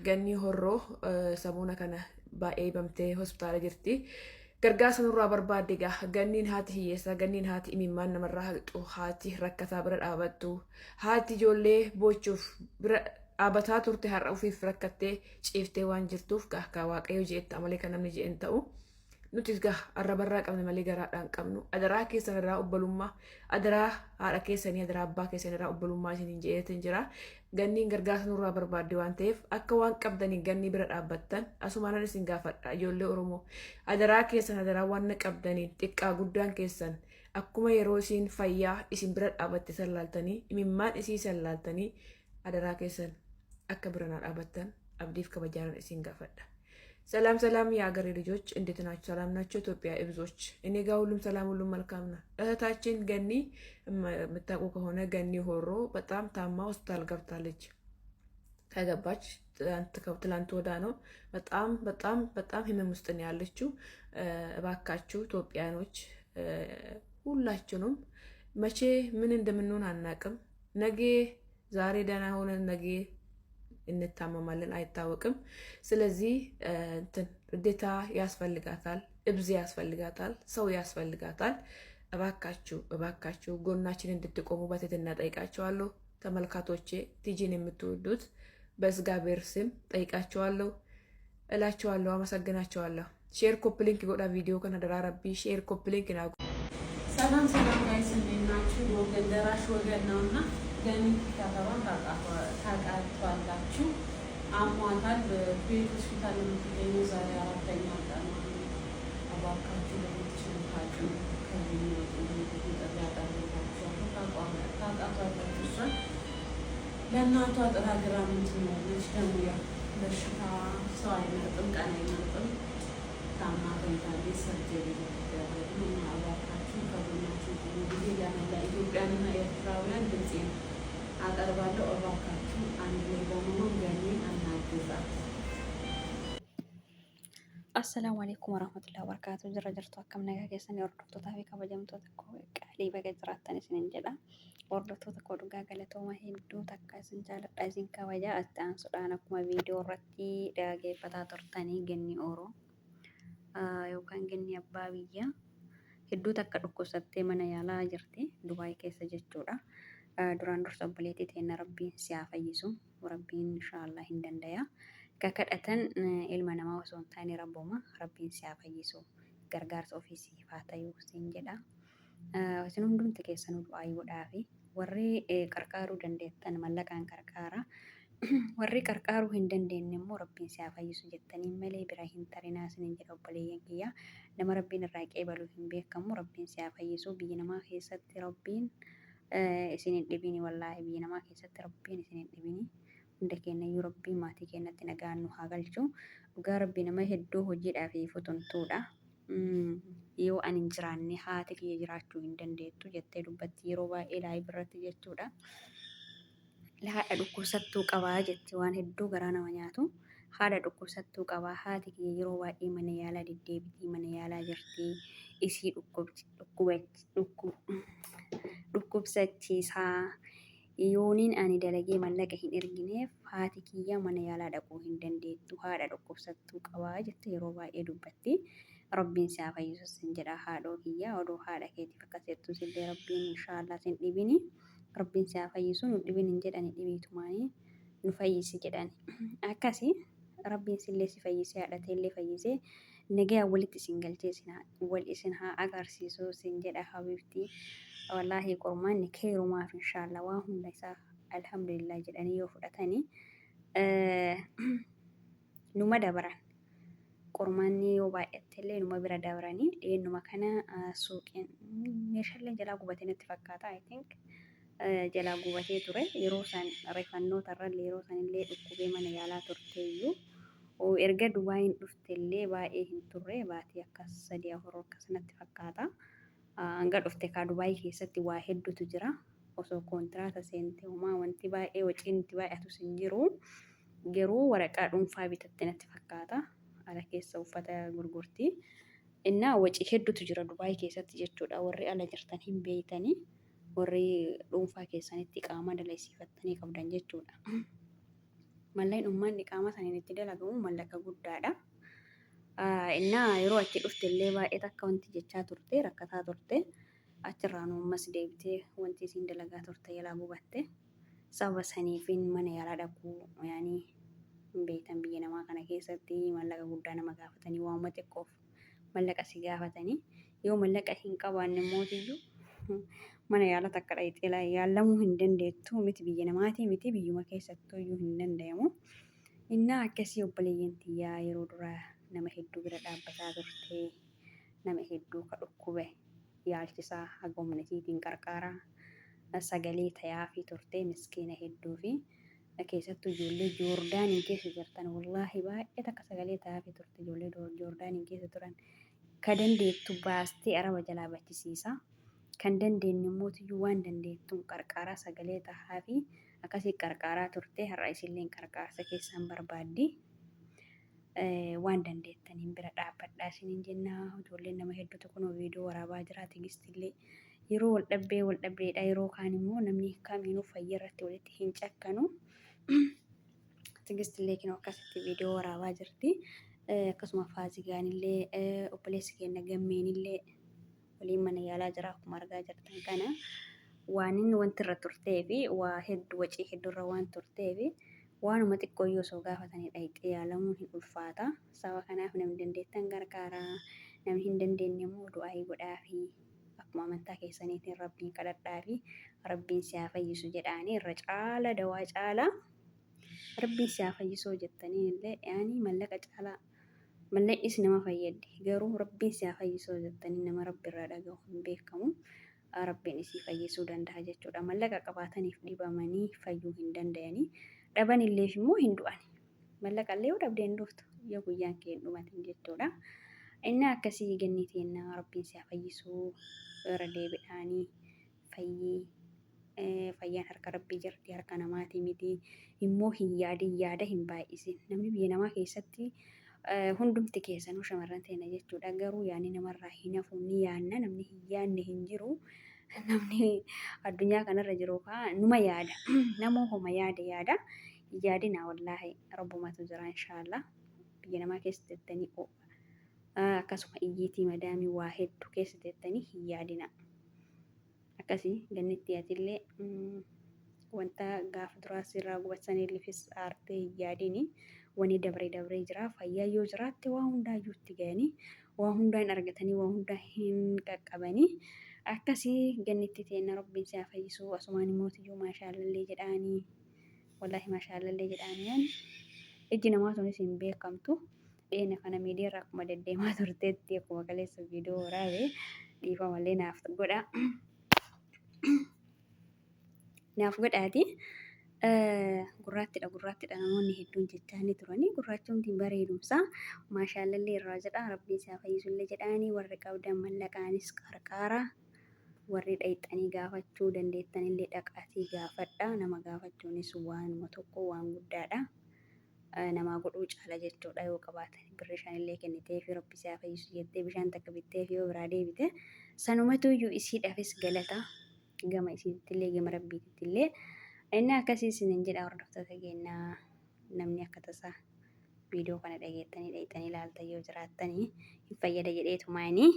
ganni horroo samuuna kana baay'ee bamtee hospitaala jirti. Gargaarsa nurraa barbaadde egaa ganniin haati hiyyeessaa, ganniin haati imimmaan namarraa haqxu, haati rakkataa bira dhaabattu, haati ijoollee boochuuf bira dhaabataa turte har'a ofiif rakkattee ciiftee waan jirtuuf gaa waaqayyo je'etta malee kan namni je'en ta'u. Nutis gaa arrabarraa qabne malee garaadhaan qabnu. Adaraa keessan irraa obbolummaa, adaraa haadha keessanii, adaraa abbaa keessanii irraa obbolummaa isiniin je'eetiin jira. Ganniin gargaarsa nurraa barbaadde waan ta'eef akka waan qabdanii ganni bira dhaabbattan asumaan isin gaafadha ijoollee Oromoo. Adaraa keessan adaraa waan qabdaniin xiqqaa guddaan keessan akkuma yeroo isin fayyaa isin bira dhaabatte sallaaltanii imimmaan isii sallaaltanii adaraa keessan akka bira dhaabattan abdiif kabajaan isin gaafadha. ሰላም ሰላም የአገሬ ልጆች እንዴት ናችሁ? ሰላም ናቸው? ኢትዮጵያ ብዙዎች እኔ ጋር ሁሉም ሰላም ሁሉም መልካም ነው። እህታችን ገኒ የምታውቁ ከሆነ ገኒ ሆሮ በጣም ታማ ሆስፒታል ገብታለች። ከገባች ትላንት ወዳ ነው። በጣም በጣም በጣም ህመም ውስጥ ነው ያለችው። እባካችሁ ኢትዮጵያኖች ሁላችሁንም መቼ ምን እንደምንሆን አናቅም። ነገ ዛሬ ደህና ሆነን ነገ እንታመማለን አይታወቅም። ስለዚህ እርዳታ ያስፈልጋታል፣ እብዝ ያስፈልጋታል፣ ሰው ያስፈልጋታል። እባካችሁ ጎናችን እንድትቆሙ በትህትና ጠይቃችኋለሁ። ተመልካቶቼ ቲጂን የምትወዱት በእግዚአብሔር ስም ጠይቃችኋለሁ እላችኋለሁ። አመሰግናችኋለሁ። ሼር ኮፒ ሊንክ ጎዳ ቪዲዮ ከነደራ ረቢ ሼር ኮፒ ሊንክ ና ሰላም ሰላም ጋይስ እንዴት ናችሁ? ወገን ደራሽ ወገን ነውና ገኒ ከተባን ታውቃላችሁ። አሟታል። በቤት ሆስፒታል የምትገኘው ዛሬ 4ኛ ቀን ነው። እባካችሁ ለምትችሉ ታውቁ ከሚመጡ ጥሪ ያቀርብላችኋለሁ። ታውቃቷላችሁ። እሷን ለእናቷ ጥራ ግራ ምትኖረች ደግሞ ያው በሽታ ሰው አይመርጥም፣ ቀን አይመርጥም። ታማ ተኝታለች። ሰርጀሪ ሊደረግ ነው። እባካችሁ ከጎናችሁ ጊዜ ለመላ ኢትዮጵያንና ኤርትራውያን ድምፄን አቀርባለሁ። እባካችሁ አንድ ላይ በመሆን ገኒን አናግዛት። አሰላሙ አለይኩም ወራህመቱላሂ ወበረካቱ። ጅረጅርቱ አከም ነጋ keessan hordoftoota fi kabajamtoota qaalii baga jiraattan isinin jedha. Hordoftoota koo dhugaa galatooma hedduu takka isin jaaladha, isin kabaja. Asitti aansuudhaan akkuma viidiyoo irratti dhaggeeffataa turtanii ganni Oroo yookaan ganni abbaa biyyaa hedduu takka dhukkubsattee mana yaalaa jirti, Dubaay keessa jechuudha. Duraan dursa obboleettii teenya rabbiin si haa fayyisu, rabbiin inshaallah hin danda'a. Kakadhatan ilma namaa osoo hin taane rabbuma rabbiin si haa fayyisu, gargaarsa ofii siif haa ta'u siin jedha. Isin hundumti keessanuu du'aa godhaafi warri qarqaaruu dandeettan mallaqaan qarqaara. Warri qarqaaruu hin dandeenye immoo rabbiin si haa fayyisu jettanii malee bira hin tarinaa isinin jedha obboleeyyan kiyya. Nama rabbiin irraa qeebaluu hin beekamu rabbiin si haa fayyisu. Biyya namaa keessatti rabbiin isin hin dhibini, wallaahi biyya namaa keessatti rabbiin isin hin dhibini. Hunda keenyayyuu rabbiin maatii keenyatti nagaan nu haa galchu. Dhugaa rabbii nama hedduu hojiidhaaf futuntuudha. Yoo ani hin jiraanne haati kiyya jiraachuu hin dandeettu jettee dubbatti yeroo baay'ee laayib irratti jechuudha. Haadha dhukkubsattuu qabaa jetti, waan hedduu garaa nama nyaatu. Haadha dhukkubsattuu qabaa, haati kiyya yeroo baay'ee mana yaalaa deddeebitii, mana yaalaa jirti. Isii dhukkubsachiisaa. Yooniin ani dalagee mallaqa hin ergineef haati kiyya mana yaalaa dhaquu hin dandeettu, haadha dhukkubsattuu qabaa jetti yeroo baay'ee dubbatti. Rabbiin si haa fayyisu sin jedha haadhoo kiyya. Odoo haadha keetiif akkas jettu sillee rabbiin inshaallah sin dhibini. Rabbiin si haa fayyisu, nu dhibin hin jedhani, dhibiitumaanii nu fayyisi jedhani. Akkasii rabbiin sillee si fayyisee haadha teellee fayyisee nagaa walitti isin galchee wal isin haa agarsiisu sin jedha habiibtii. Wallaahi qormaanni keerumaaf inshaallah waan hunda isaa alhamdulillah jedhanii yoo fudhatanii numa dabran. Qormaanni yoo baay'attellee numa bira dabranii dhiyeennuma kana suuqiin meeshaaleen jalaa gubatee natti fakkaata. I think jalaa gubatee ture. Yeroo san reeffannoota irrallee yeroo sanillee dhukkubee mana yaalaa turteeyyuu erga Dubaayin dhuftellee baay'ee hin turre, baatii akkas 3-4 akkas natti fakkaata. Hanga dhufte kaa Dubaayii keessatti waa hedduutu jira. Osoo kontiraata seentee homaa wanti baay'ee waciin itti baay'atu sin jiru. Garuu waraqaa dhuunfaa bitatte natti fakkaata. Ala keessa uffata gurgurtii. Innaa wacii hedduutu jira Dubaayii keessatti jechuudha. Warri ala jirtan hin beeytanii, warri dhuunfaa keessanitti qaama dalaisiifattanii qabdan jechuudha. malleen ummanni qaama saniin itti dalagamu mallaqa guddaadha. Innaa yeroo achi dhufte illee baay'ee takka wanti jechaa turte rakkataa turte achirraan ammas deebitee wanti isiin dalagaa turte jalaa gubatte sababa saniifin mana yaalaa dhaquu yaanii hin beektan biyya namaa kana keessatti mallaqa guddaa nama gaafatanii waamuma xiqqoof mallaqa si gaafatanii yoo mallaqa hin qabaanne mootiyyuu mana yaala takka dhaqxee yaalamuu hin dandeettu miti biyya namaatii miti biyyuma keessattuu iyyuu hin danda'amu. Innaa akkasii obboleeyyan tiyyaa yeroo duraa nama hedduu bira dhaabbataa turte nama hedduu ka dhukkube yaalchisaa haga humna isiitiin qarqaaraa sagalee tayaafii turte miskiina hedduu fi keessattuu ijoollee Joordaaniin keessa jirtan wallaahi baay'ee takka sagalee tayaafii turte ijoollee Joordaaniin keessa turan ka dandeettu baastee araba jalaa bachisiisa kan dandeenye mootiyyuu waan dandeettuun qarqaaraa sagalee tayaafii akkasii qarqaaraa turte har'a isilleen qarqaarsa keessan barbaaddi. Waan dandeettaniin bira dhaabbadhaa isiniin jennaa ijoolleen nama hedduutu kunoo viidiyoo waraabaa jira tigistillee yeroo wal dhabdeedha yeroo kaan immoo namni kamiinuu fayyaa irratti walitti hin cakkanu tigistillee kinoo akkasitti viidiyoo waraabaa jirti akkasuma Faazigaanillee obboleessi keenya gammeenillee waliin mana yaalaa jira akkuma argaa jirtan kana waan inni wanti irra turtee fi waa hedduu wacii hedduurra waan turtee fi waanuma xiqqoo yoo osoo gaafatanii dhaqxee yaalamuun hin ulfaata. Sababa kanaaf namni dandeettan gargaaraa namni hin dandeenye immoo du'aa godhaa fi akkuma amantaa keessaniitiin rabbiin kadhadhaa fi rabbiin si haa fayyisu jedhaanii irra caala dawaa caala rabbiin si haa fayyisu jettanii illee yaani mallaqa caalaa mallaqis nama fayyaddi garuu rabbiin si haa fayyisu jettanii nama rabbi irraa dhaga'u hin beekamu. Rabbiin isii fayyisuu danda'a jechuudha. Mallaqa qabaataniif dhibamanii fayyuu hin danda'anii. Dhaban illee immoo hin du'an. Mallaqa illee yoo dhabdee hin dhuftu yoo guyyaan kee hin dhumatin jechuudha. Inni akkasii ganniiteenna rabbiin si haa fayyisuu irra deebi'anii fayyaan harka rabbii jirti harka namaatii miti immoo hin yaada hin baay'isin namni biyya namaa keessatti hundumti keessanuu shamarran teena jechuudha. Garuu yaani namarraa hin hafu ni yaanna namni hin yaanne hin jiru. Namni addunyaa kanarra jiru numa yaada nama homa yaada yaadina wallaahi rabbumatu jira inshaallah biyya namaa keessa teettanii akkasuma iyyiitii madaamii waa hedduu keessa teettanii hin yaadina akkasii gannitti atillee wanta gaafa duraas irraa gubatsanilifis aartee hin yaadini wani dabree jira fayyaa yoo jiraatte waa hundaayyuu itti ga'anii waa hundaa hin argatanii waa hundaa hin qaqqabanii. Akkasii gannitti teenna rabbiin si haa fayyisuu asumaan mootiyyuu maashaallallee jedhaanii wallaahi maashaallallee jedhaanii ijji namaatuunis hin beekamtu dheena kana miidiyaarraa akkuma deddeemaa turteetti akkuma kaleessa viidiyoo waraabee dhiifamallee naaf godhaati gurraattidha namoonni hedduun jechaa ni turanii gurraachumti bareedumsa maashaallallee irraa jedha rabbiin si haa fayyisuullee jedhaanii warri qabdan mallaqaanis qarqaara. Warri dhayxanii gaafachuu dandeettanillee dhaqaatii gaafadha nama gaafachuunis waanuma tokko waan guddaadha namaa godhuu caala jechuudha yoo qabaatan birri shanillee kennitee fi rabbi si haa fayyisu jettee bishaan takka bittee fi yoo biraa deebite sanumatu iyyuu isiidhaafis galata gama isiittillee gama rabbiittillee inni akkasii isinin jedha hordoftoota keenyaa namni akka tasaa viidiyoo kana dhageettanii dhayxanii ilaaltan yoo jiraattanii hin fayyada jedheetumaanii.